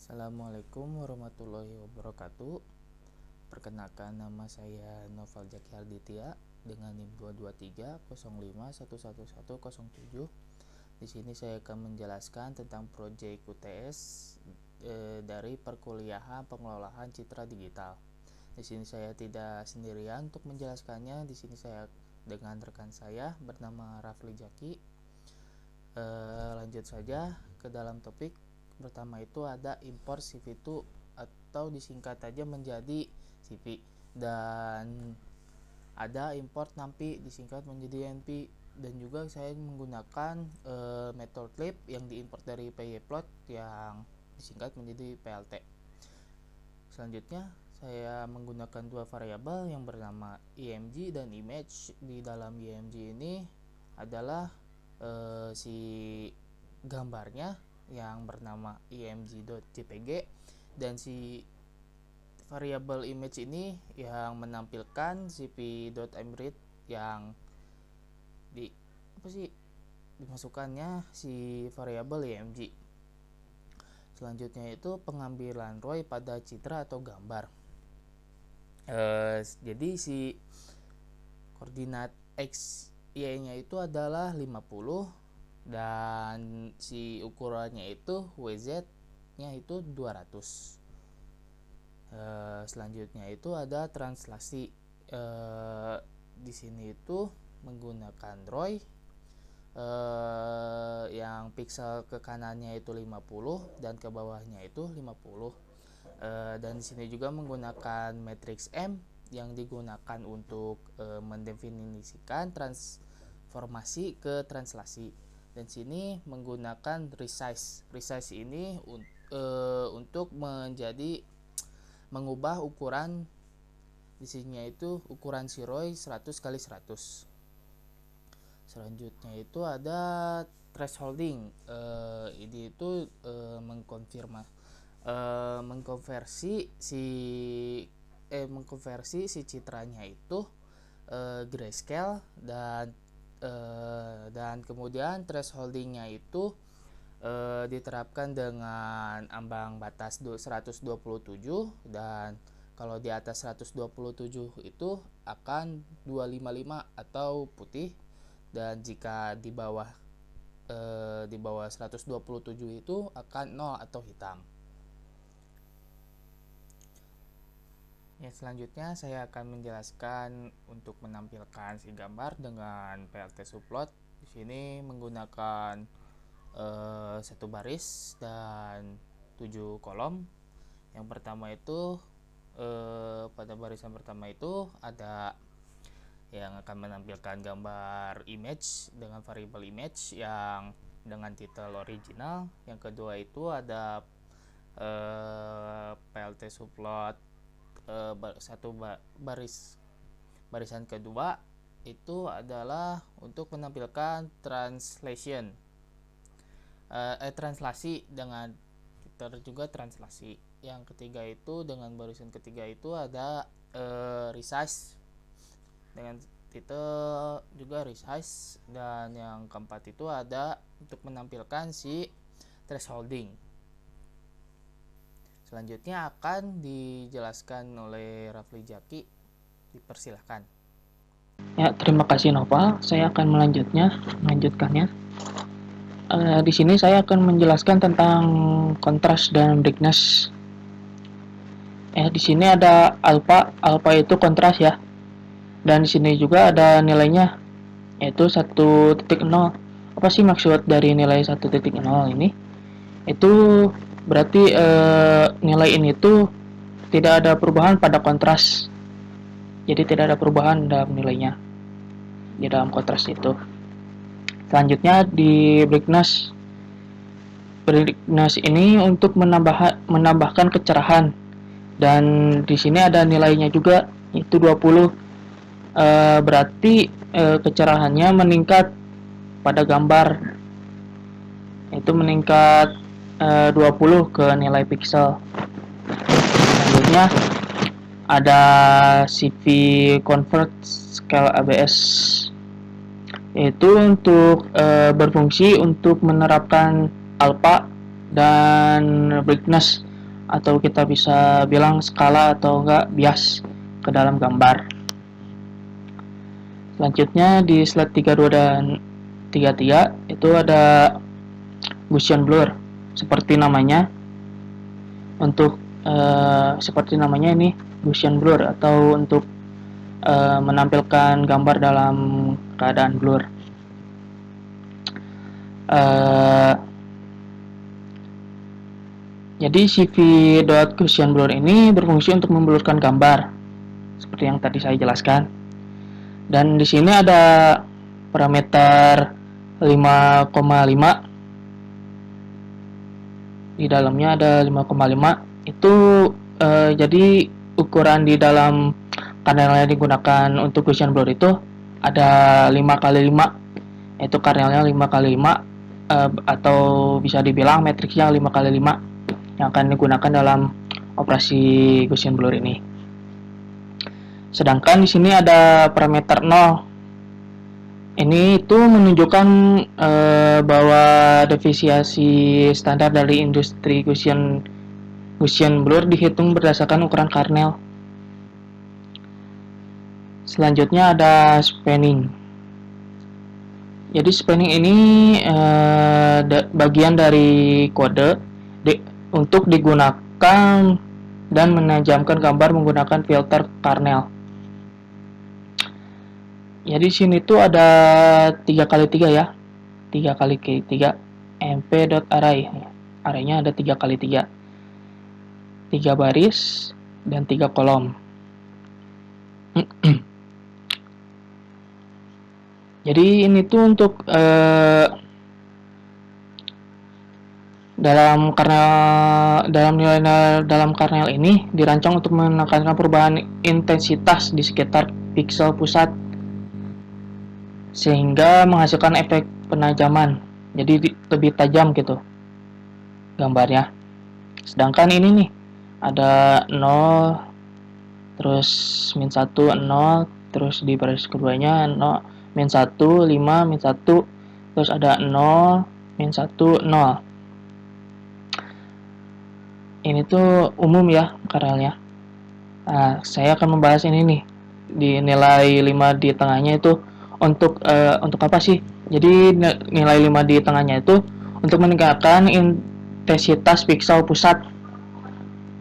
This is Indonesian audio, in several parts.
Assalamualaikum warahmatullahi wabarakatuh. Perkenalkan, nama saya Noval Jaki Alditya dengan NIM 22305111107. Di sini saya akan menjelaskan tentang proyek UTS dari perkuliahan pengelolaan citra digital. Di sini saya tidak sendirian untuk menjelaskannya. Di sini saya dengan rekan saya bernama Rafli Jaki. Lanjut saja ke dalam topik. Pertama itu ada import CV2 atau disingkat saja menjadi CV, dan ada import NumPy disingkat menjadi NP, dan juga saya menggunakan matplotlib yang diimport dari pyplot yang disingkat menjadi PLT. Selanjutnya saya menggunakan dua variabel yang bernama img dan image. Di dalam img ini adalah si gambarnya yang bernama img.jpg, dan si variabel image ini yang menampilkan cp.imread yang dimasukkannya si variabel img. Selanjutnya itu pengambilan ROY pada citra atau gambar. Jadi si koordinat x y nya itu adalah 50, dan si ukurannya itu WZ nya itu 200. Selanjutnya itu ada translasi. Di sini itu menggunakan ROY yang pixel ke kanannya itu 50 dan ke bawahnya itu 50. Dan di sini juga menggunakan matriks M yang digunakan untuk mendefinisikan transformasi ke translasi. Dan sini menggunakan resize. Resize ini untuk mengubah ukuran, di sini itu ukuran si ROY 100x100. Selanjutnya itu ada thresholding. Ini itu mengkonversi si citranya itu grayscale, dan kemudian thresholdingnya itu diterapkan dengan ambang batas 127, dan kalau di atas 127 itu akan 255 atau putih, dan jika di bawah 127 itu akan 0 atau hitam. Selanjutnya saya akan menjelaskan untuk menampilkan si gambar dengan PLT_subplot. Di sini menggunakan satu baris dan 7 kolom. Yang pertama itu pada barisan pertama itu ada yang akan menampilkan gambar image dengan variabel image yang dengan titel original. Yang kedua itu ada PLT_subplot barisan kedua itu adalah untuk menampilkan translasi dengan titel juga translasi. Yang ketiga itu dengan barisan ketiga itu ada resize dengan titel juga resize, dan yang keempat itu ada untuk menampilkan si thresholding. Selanjutnya akan dijelaskan oleh Rafli Jaki. Dipersilahkan. Ya, terima kasih Nova. Saya akan melanjutkannya. Di sini saya akan menjelaskan tentang kontras dan brightness. Di sini ada alpha. Alpha itu kontras ya. Dan di sini juga ada nilainya, yaitu 1.0. Apa sih maksud dari nilai 1.0 ini? Itu berarti nilai ini tuh tidak ada perubahan pada kontras. Jadi tidak ada perubahan dalam nilainya di dalam kontras itu. Selanjutnya di brightness. Brightness ini untuk menambahkan kecerahan, dan di sini ada nilainya juga, yaitu 20. Berarti kecerahannya meningkat pada gambar, itu meningkat 20 ke nilai pixel. Selanjutnya ada CV Convert Scale ABS, yaitu untuk berfungsi untuk menerapkan alpha dan brightness atau kita bisa bilang skala atau enggak bias ke dalam gambar. Selanjutnya di slide 32 dan 33 itu ada Gaussian blur. Seperti namanya ini Gaussian blur atau untuk menampilkan gambar dalam keadaan blur. Jadi CV.Gaussian blur ini berfungsi untuk memblurkan gambar seperti yang tadi saya jelaskan. Dan di sini ada parameter 5,5. Di dalamnya ada 5,5. Itu jadi ukuran di dalam kernel yang digunakan untuk Gaussian blur itu ada 5x5, yaitu kernelnya 5x5 atau bisa dibilang matriksnya 5x5 yang akan digunakan dalam operasi Gaussian blur ini. Sedangkan di sini ada parameter 0. Ini itu menunjukkan bahwa defisiasi standar dari industri Gaussian blur dihitung berdasarkan ukuran kernel. Selanjutnya ada spanning. Jadi spanning ini bagian dari kode untuk digunakan dan menajamkan gambar menggunakan filter kernel. Jadi sini tuh ada 3x3 ya. 3x3 mp.array. Arraynya ada 3x3. 3 baris dan 3 kolom. Jadi ini tuh untuk dalam kernel ini dirancang untuk menekankan perubahan intensitas di sekitar piksel pusat sehingga menghasilkan efek penajaman. Jadi lebih tajam gitu gambarnya. Sedangkan ini nih ada 0 terus min 1 0 terus di baris keduanya 0 min 1 5 min 1 terus ada 0 min 1 0. Ini tuh umum ya kernelnya. Nah, saya akan membahas ini nih di nilai 5 di tengahnya itu untuk apa sih? Jadi nilai 5 di tengahnya itu untuk meningkatkan intensitas piksel pusat.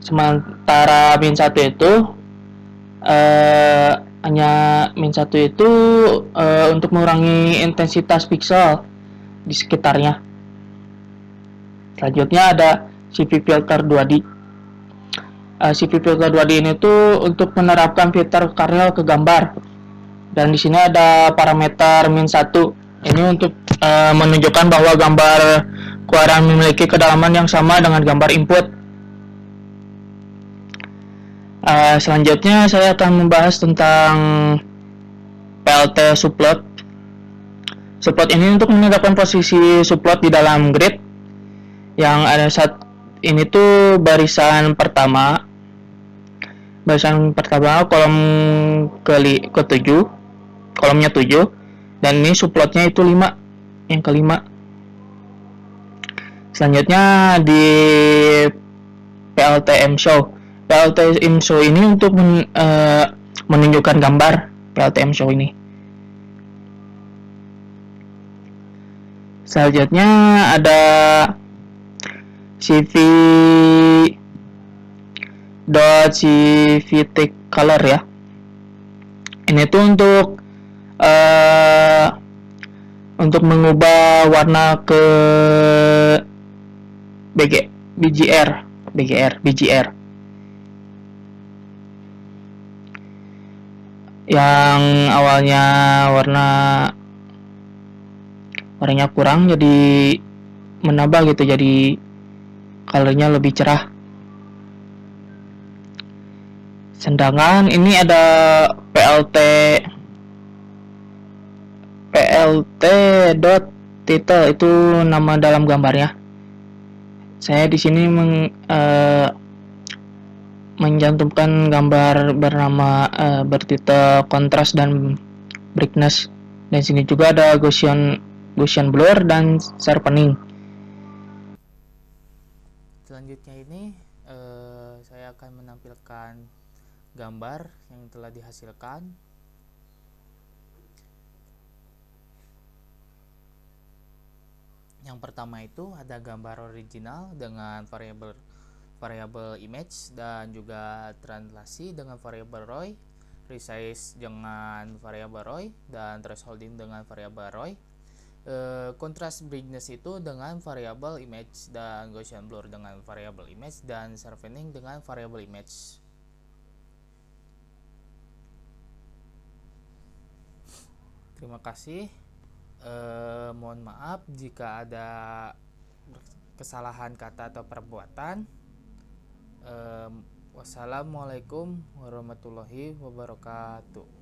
Sementara min 1 itu hanya min 1 itu untuk mengurangi intensitas piksel di sekitarnya. Selanjutnya ada CV filter 2D. CV filter 2D ini tuh untuk menerapkan filter kernel ke gambar. Dan di sini ada parameter min 1. Ini untuk menunjukkan bahwa gambar keluaran memiliki kedalaman yang sama dengan gambar input. Selanjutnya saya akan membahas tentang PLT subplot. Subplot ini untuk menetapkan posisi subplot di dalam grid yang ada ini tuh barisan pertama kolom ke-7, kolomnya 7, dan ini subplotnya itu 5, yang kelima. Selanjutnya di PLTM show. PLTM show ini untuk menunjukkan gambar PLTM show ini. Selanjutnya ada CV.CVT color ya. Ini tuh untuk mengubah warna ke BGR. Yang awalnya warnanya kurang jadi menambah gitu, jadi colornya lebih cerah. Sedangkan ini ada PLT.title itu nama dalam gambarnya. Saya di sini mencantumkan gambar bernama bertitel kontras dan brightness. Dan sini juga ada Gaussian blur dan sharpening. Selanjutnya ini Saya akan menampilkan gambar yang telah dihasilkan. Yang pertama itu ada gambar original dengan variabel image dan juga translasi dengan variabel ROY, resize dengan variabel ROY, dan thresholding dengan variabel ROY. Contrast brightness itu dengan variabel image, dan Gaussian blur dengan variabel image, dan sharpening dengan variabel image. Terima kasih. Mohon maaf jika ada kesalahan kata atau perbuatan. Wassalamualaikum warahmatullahi wabarakatuh.